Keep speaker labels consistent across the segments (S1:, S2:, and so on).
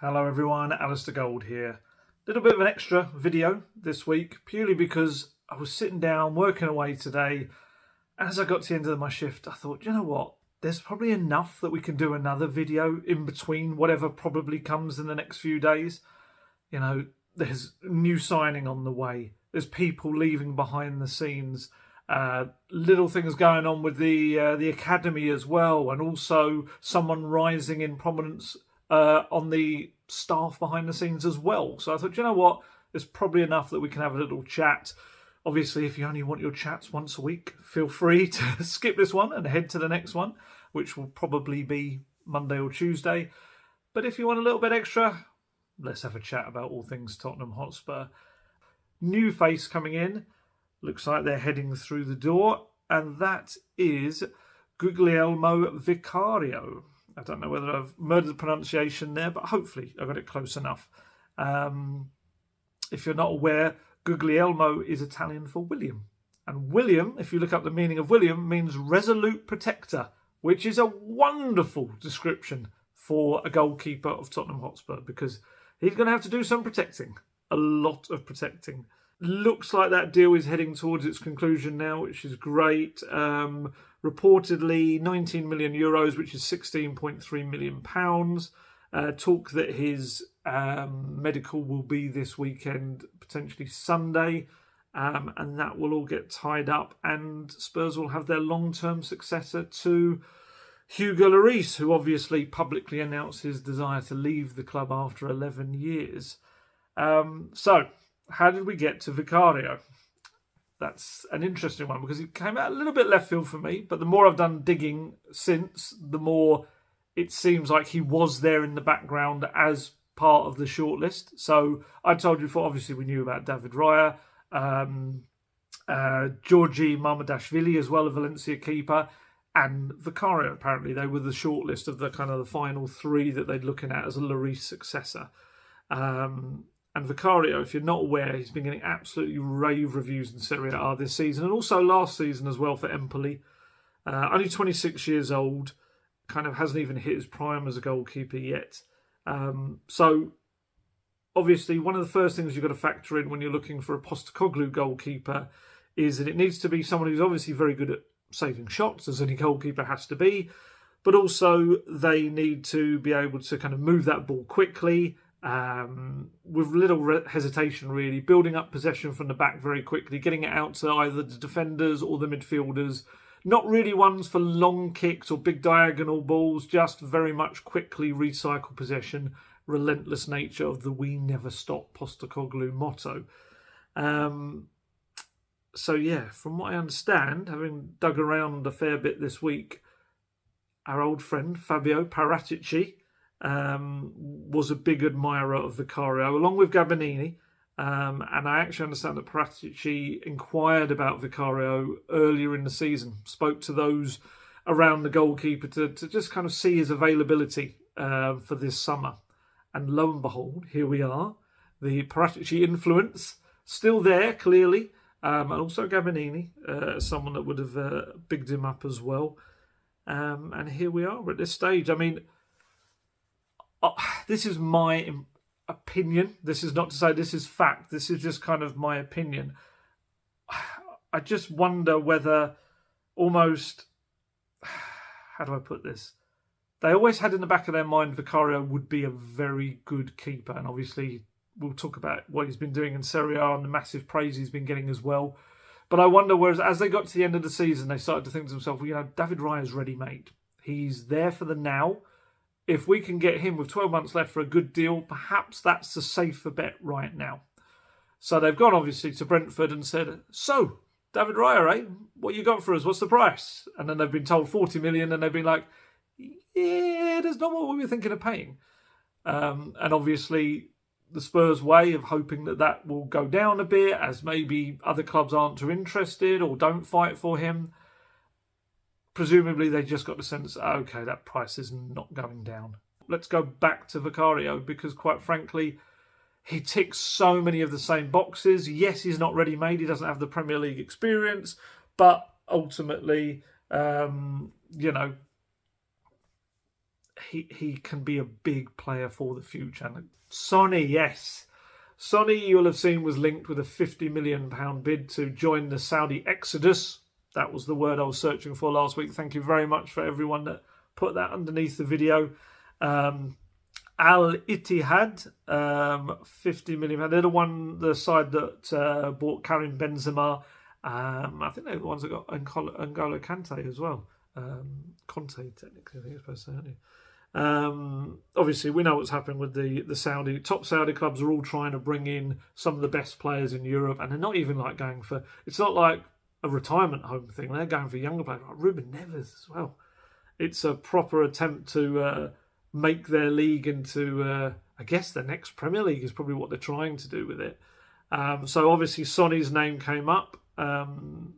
S1: Hello everyone, Alistair Gold here. Little bit of an extra video this week, purely because I was sitting down working away today. As I got to the end of my shift, I thought, you know what, there's probably enough that we can do another video in between whatever probably comes in the next few days. You know, there's new signing on the way, there's people leaving behind the scenes, little things going on with the academy as well, and also someone rising in prominence on the staff behind the scenes as well. So I thought, you know what, there's probably enough that we can have a little chat. Obviously, if you only want your chats once a week, feel free to skip this one and head to the next one, which will probably be Monday or Tuesday. But if you want a little bit extra, let's have a chat about all things Tottenham Hotspur. New face coming in. Looks like they're heading through the door, and that is Guglielmo Vicario. I don't know whether I've murdered the pronunciation there, but hopefully I got it close enough. If you're not aware, Guglielmo is Italian for William. And William, if you look up the meaning of William, means resolute protector, which is a wonderful description for a goalkeeper of Tottenham Hotspur, because he's going to have to do some protecting, a lot of protecting. Looks like that deal is heading towards its conclusion now, which is great. Reportedly 19 million euros, which is 16.3 million pounds. Talk that his medical will be this weekend, potentially Sunday, and that will all get tied up, and Spurs will have their long-term successor to Hugo Lloris, who obviously publicly announced his desire to leave the club after 11 years. So, how did we get to Vicario? That's an interesting one, because it came out a little bit left field for me, but the more I've done digging since, the more it seems like he was there in the background as part of the shortlist. So I told you before, obviously we knew about David Raya, Georgi Marmadashvili as well, a Valencia keeper, and Vicario. Apparently they were the shortlist of the kind of the final three that they're looking at as a Lloris successor. And Vicario, if you're not aware, he's been getting absolutely rave reviews in Serie A this season, and also last season as well for Empoli. Only 26 years old, kind of hasn't even hit his prime as a goalkeeper yet. So, obviously, one of the first things you've got to factor in when you're looking for a Postecoglou goalkeeper is that it needs to be someone who's obviously very good at saving shots, as any goalkeeper has to be, but also they need to be able to kind of move that ball quickly, with little hesitation really, building up possession from the back very quickly, getting it out to either the defenders or the midfielders. Not really ones for long kicks or big diagonal balls, just very much quickly recycle possession, relentless nature of the "we never stop" Postecoglou motto. So yeah, from what I understand, having dug around a fair bit this week, our old friend Fabio Paratici was a big admirer of Vicario, along with Gabbiadini. And I actually understand that Paratici inquired about Vicario earlier in the season, spoke to those around the goalkeeper to just kind of see his availability for this summer. And lo and behold, here we are. The Paratici influence still there, clearly. And also Gabbiadini, someone that would have bigged him up as well. And here we are at this stage. I mean, this is my opinion. This is not to say this is fact. This is just kind of my opinion. I just wonder whether almost, how do I put this? They always had in the back of their mind Vicario would be a very good keeper. And obviously we'll talk about what he's been doing in Serie A and the massive praise he's been getting as well. But I wonder, whereas as they got to the end of the season, they started to think to themselves, well, you know, David Raya's ready-made. He's there for the now. If we can get him with 12 months left for a good deal, perhaps that's a safer bet right now. So they've gone, obviously, to Brentford and said, so, David Raya, eh? What you got for us? What's the price? And then they've been told 40 million, and they've been like, yeah, that's not what we were thinking of paying. And obviously, the Spurs' way of hoping that that will go down a bit, as maybe other clubs aren't too interested or don't fight for him. Presumably, they just got the sense, okay, that price is not going down. Let's go back to Vicario, because quite frankly, he ticks so many of the same boxes. Yes, he's not ready-made. He doesn't have the Premier League experience, but ultimately, you know, he can be a big player for the future. And Sonny, yes. Sonny, you'll have seen, was linked with a £50 million bid to join the Saudi exodus. That was the word I was searching for last week. Thank you very much for everyone that put that underneath the video. Al Ittihad, 50 million. They're the side that bought Karim Benzema. I think they're the ones that got N'Golo Kante as well. Conte, technically, I think you're supposed to say, aren't you? Obviously, we know what's happened with the top Saudi clubs are all trying to bring in some of the best players in Europe, and they're not even like going for. It's not like a retirement home thing. They're going for younger players, like Ruben Neves as well. It's a proper attempt to make their league into, I guess, the next Premier League is probably what they're trying to do with it. So obviously, Sonny's name came up. From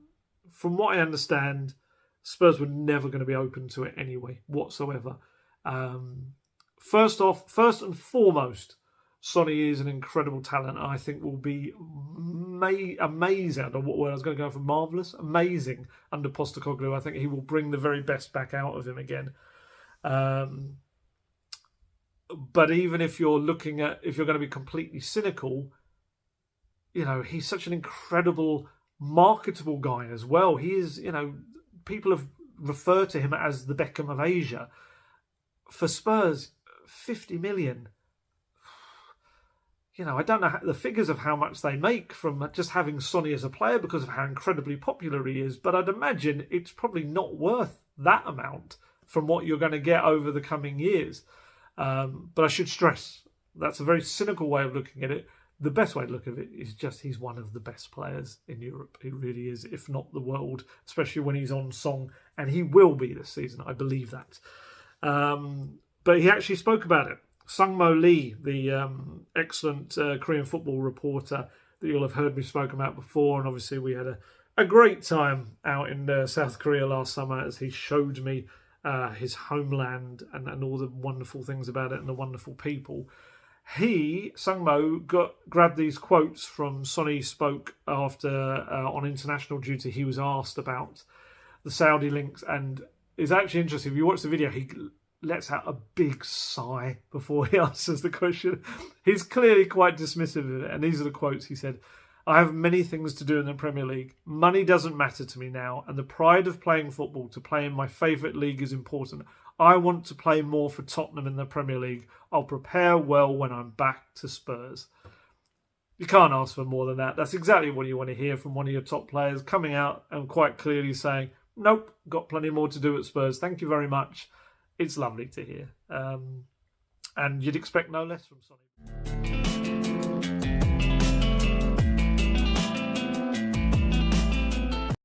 S1: what I understand, Spurs were never going to be open to it anyway, whatsoever. First and foremost, Sonny is an incredible talent. I think will be amazing. I don't know what word I was going to go for. Marvellous, amazing under Postecoglou. I think he will bring the very best back out of him again. But even if you're going to be completely cynical, he's such an incredible, marketable guy as well. He is, people have referred to him as the Beckham of Asia. For Spurs, 50 million. I don't know the figures of how much they make from just having Sonny as a player because of how incredibly popular he is, but I'd imagine it's probably not worth that amount from what you're going to get over the coming years. But I should stress, that's a very cynical way of looking at it. The best way to look at it is just he's one of the best players in Europe. He really is, if not the world, especially when he's on song, and he will be this season. I believe that. But he actually spoke about it. Sungmo Lee, the excellent Korean football reporter that you'll have heard me spoken about before, and obviously we had a great time out in South Korea last summer as he showed me his homeland and all the wonderful things about it and the wonderful people. Sungmo, grabbed these quotes from Sonny spoke after on international duty. He was asked about the Saudi links, and it's actually interesting. If you watch the video, he lets out a big sigh before he answers the question. He's clearly quite dismissive of it, and these are the quotes he said. "I have many things to do in the Premier League. Money doesn't matter to me now, and the pride of playing football, to play in my favourite league, is important. I want to play more for Tottenham in the Premier League. I'll prepare well when I'm back to Spurs." You can't ask for more than that. That's exactly what you want to hear from one of your top players, coming out and quite clearly saying, "Nope, got plenty more to do at Spurs. Thank you very much." It's lovely to hear. And you'd expect no less from Sonny.